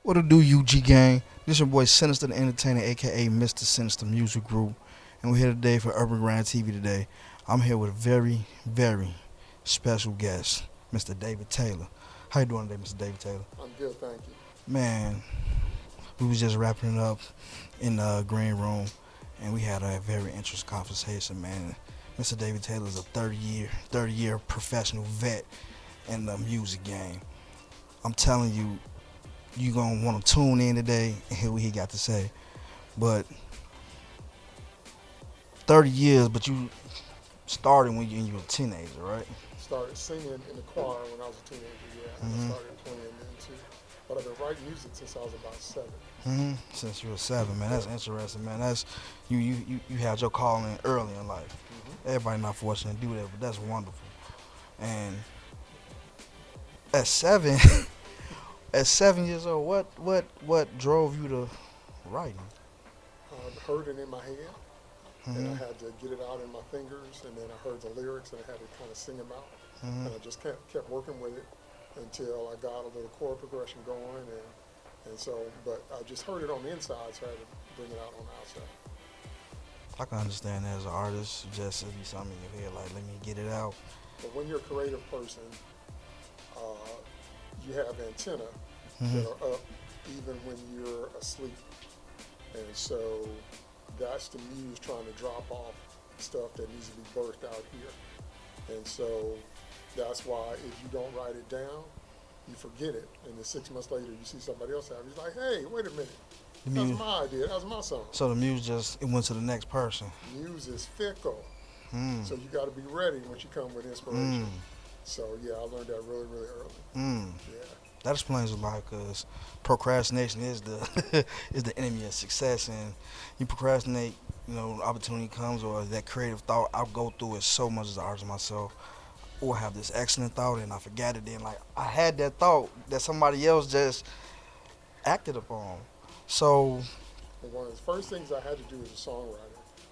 What to do, UG gang? This your boy Sinister the Entertainer, aka Mr. Sinister Music Group, and we're here today for Urban Grind TV today. I'm here with a very, very special guest, Mr. David Taylor. How you doing today, Mr. David Taylor? I'm good, thank you. Man, we was just wrapping it up in the green room, and we had a very interesting conversation, man. Mr. David Taylor is a 30-year professional vet in the music game. I'm telling you, you gonna want to tune in today and hear what he got to say. But 30 years, but you started when you were a teenager, right? Started singing in the choir when I was a teenager, yeah. And I started playing then too. But I've been writing music since I was about 7. Since you were 7, man. That's interesting, man. That's you had your calling early in life. Everybody not fortunate to do that, but that's wonderful. And at 7, at 7 years old, what drove you to writing? I heard it in my head, and I had to get it out in my fingers, and then I heard the lyrics, and I had to kind of sing them out. And I just kept working with it until I got a little chord progression going, and so, but I just heard it on the inside, so I had to bring it out on the outside. I can understand that as an artist, just to be something in your head, like, let me get it out. But when you're a creative person, you have antenna that are up even when you're asleep. And so that's the muse trying to drop off stuff that needs to be birthed out here. And so that's why if you don't write it down, you forget it. And then 6 months later, you see somebody else have it. You're like, hey, wait a minute. That was my idea. That was my song. So the muse it went to the next person. Muse is fickle. So you got to be ready once you come with inspiration. So yeah, I learned that really, really early. Yeah. That explains a lot, because procrastination is the is the enemy of success. And you procrastinate, opportunity comes, or that creative thought. I go through it so much as an artist myself. Or have this excellent thought and I forgot it. Then like I had that thought that somebody else just acted upon. So one of the first things I had to do as a songwriter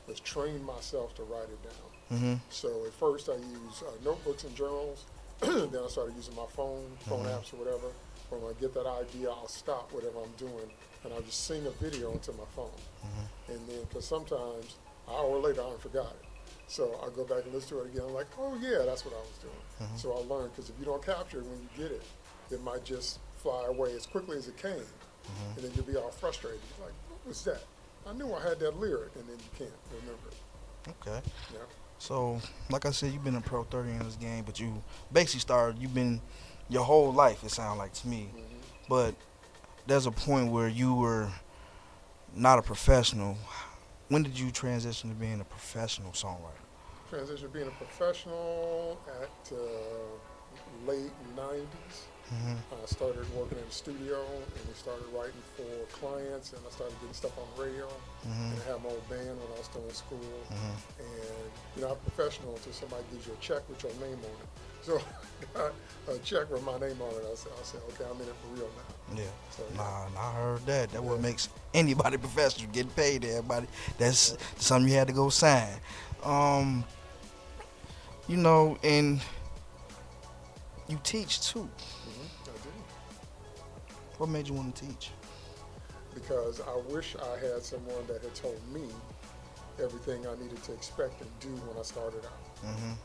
was train myself to write it down. So at first I used notebooks and journals. Then I started using my phone apps or whatever. When I get that idea, I'll stop whatever I'm doing and I'll just sing a video into my phone. And then, because sometimes an hour later I forgot it. So I go back and listen to it again. I'm like, oh yeah, that's what I was doing. So I learned, because if you don't capture it when you get it, it might just fly away as quickly as it came. And then you'll be all frustrated. Like, what was that? I knew I had that lyric, and then you can't remember it. Okay. Yeah. So, like I said, you've been a pro 30 in this game, but you basically you've been your whole life, it sounds like to me. But there's a point where you were not a professional. When did you transition to being a professional songwriter? Transition to being a professional at late 90s. I started working in the studio, and we started writing for clients, and I started getting stuff on the radio. And I had my old band when I was still in school. And you're not professional until somebody gives you a check with your name on it. So I got a check with my name on it. I said, okay, I'm in it for real now. Yeah. So, I heard that. That's what makes anybody professional, getting paid to everybody. That's something you had to go sign. And you teach too. I do. What made you want to teach? Because I wish I had someone that had told me everything I needed to expect and do when I started out.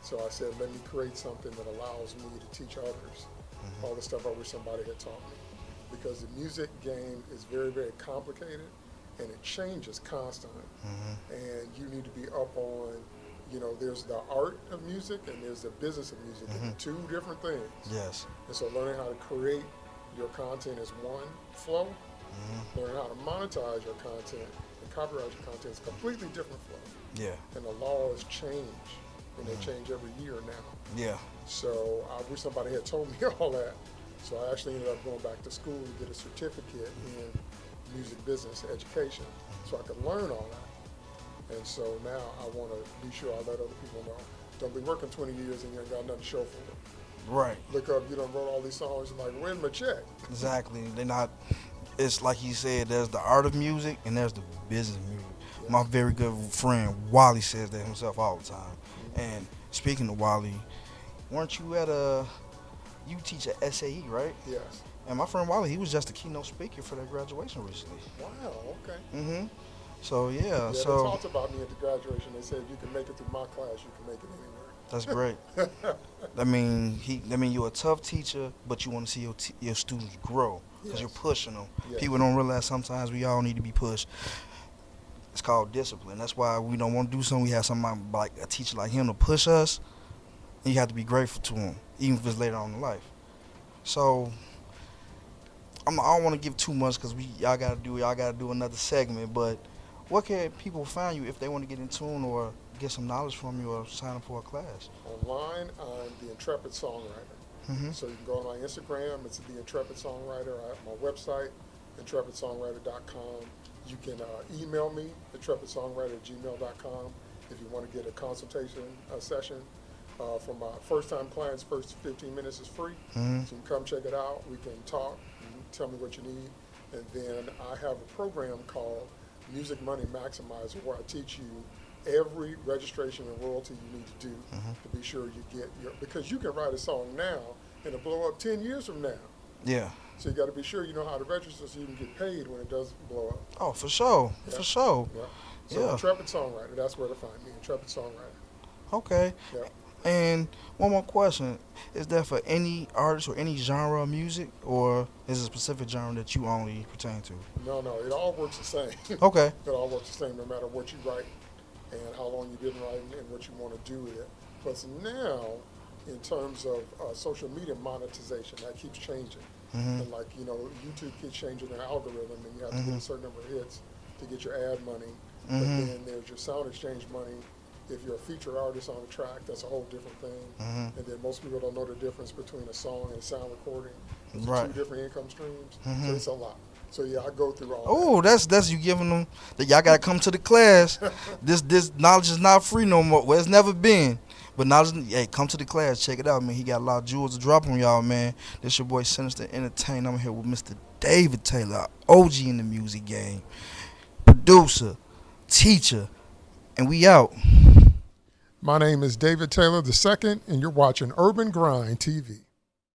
So I said, let me create something that allows me to teach others all the stuff I wish somebody had taught me. Because the music game is very, very complicated, and it changes constantly. And you need to be up on, there's the art of music and there's the business of music. And they're two different things. Yes. And so learning how to create your content is one flow. Learning how to monetize your content and copyright your content is a completely different flow. Yeah. And the laws change, and they change every year now. Yeah. So I wish somebody had told me all that. So I actually ended up going back to school to get a certificate in music business education, so I could learn all that. And so now I want to be sure I let other people know. Don't be working 20 years and you ain't got nothing to show for it. Right. Look up, you done wrote all these songs, you're like, where's my check? Exactly. They're not. It's like he said, there's the art of music and there's the business of music. Yeah. My very good friend Wally says that himself all the time. And speaking of Wally, weren't you at you teach at SAE, right? Yes. And my friend Wally, he was just a keynote speaker for their graduation recently. Wow. Okay. So yeah, Yeah, they so talked about me at the graduation. They said if you can make it through my class, you can make that's great. it anywhere. I mean, you're a tough teacher, but you want to see your students grow because you're Yes. pushing them. Yes. People don't realize sometimes we all need to be pushed. It's called discipline. That's why we don't want to do something. We have somebody like a teacher like him to push us, and you have to be grateful to him, even if it's later on in life. So I don't want to give too much because y'all gotta do another segment. But what can people find you if they want to get in tune or get some knowledge from you or sign up for a class? Online, I'm the Intrepid Songwriter. Mm-hmm. So you can go on my Instagram. It's the Intrepid Songwriter. I have my website, intrepidsongwriter.com. You can email me, intrepidsongwriter@gmail.com, if you want to get a consultation session. For my first-time clients, first 15 minutes is free. Mm-hmm. So you can come check it out. We can talk. You can tell me what you need. And then I have a program called Music Money Maximizer where I teach you every registration and royalty you need to do to be sure you get because you can write a song now and it'll blow up 10 years from now. Yeah. So you got to be sure you know how to register so you can get paid when it does blow up. Oh, for sure. Yeah. For sure. Yeah. So Intrepid Songwriter, that's where to find me, Intrepid Songwriter. Okay. Yeah. And one more question. Is that for any artist or any genre of music, or is it a specific genre that you only pertain to? No, it all works the same. Okay. It all works the same no matter what you write and how long you've been writing and what you want to do with it. But now, in terms of social media monetization, that keeps changing. Mm-hmm. And like, YouTube keeps changing their algorithm and you have to get a certain number of hits to get your ad money. But then there's your sound exchange money. If you're a featured artist on a track, that's a whole different thing. And then most people don't know the difference between a song and a sound recording. It's Right. two different income streams. So it's a lot. So yeah, I go through all Oh, that's you giving them that y'all gotta come to the class. This knowledge is not free no more. Well, it's never been. But knowledge, hey, come to the class, check it out, man. He got a lot of jewels to drop on y'all, man. This your boy Sinister Entertain. I'm here with Mr. David Taylor, OG in the music game, producer, teacher, and we out. My name is David Taylor II, and you're watching Urban Grind TV.